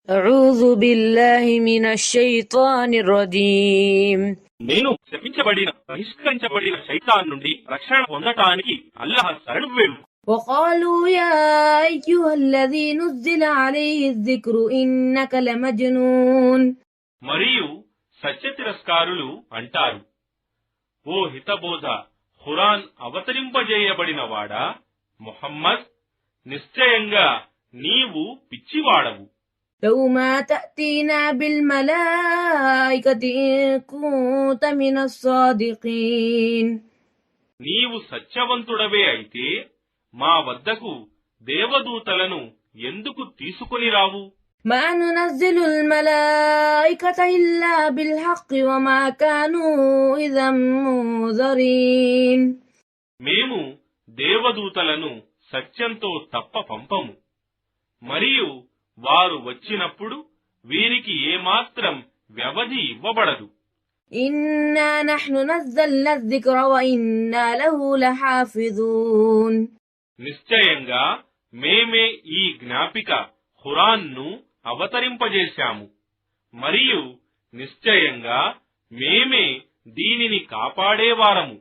أعوذ بالله من الشيطان الرجيم నేను శపించబడిన బహిష్కరించబడిన శైతాన్ నుండి రక్షణ పొందటానికి అల్లాహ్ శరణు వేడు. وقالوا يا أيها الذي نزل عليه الذكر إنك لمجنون మరియు సత్య తిరస్కారులు అంటారు, ఓ హితబోధ, ఖురాన్ అవతరింపజేయబడిన వాడా ముహమ్మద్, నిశ్చయంగా నీవు పిచ్చివాడవు. لو ما تأتينا بالملائكة إن كنت من الصادقين నీవు సత్యవంతుడవే అయితే మా వద్దకు దేవదూతలను ఎందుకు తీసుకొని రావు? ما ننزل الملائكة إلا بالحق وما كانوا إذا منذرين మేము దేవదూతలను సత్యంతో తప్ప పంపము, మరియు వారు వచ్చినప్పుడు వీరికి ఏమాత్రం వ్యవధి ఇవ్వబడదు. إنا نحن نزلنا الذكر وإنا له لحافظون నిశ్చయంగా మేమే ఈ జ్ఞాపిక ఖురాన్ను అవతరింపజేశాము, మరియు నిశ్చయంగా మేమే దీనిని కాపాడేవారము.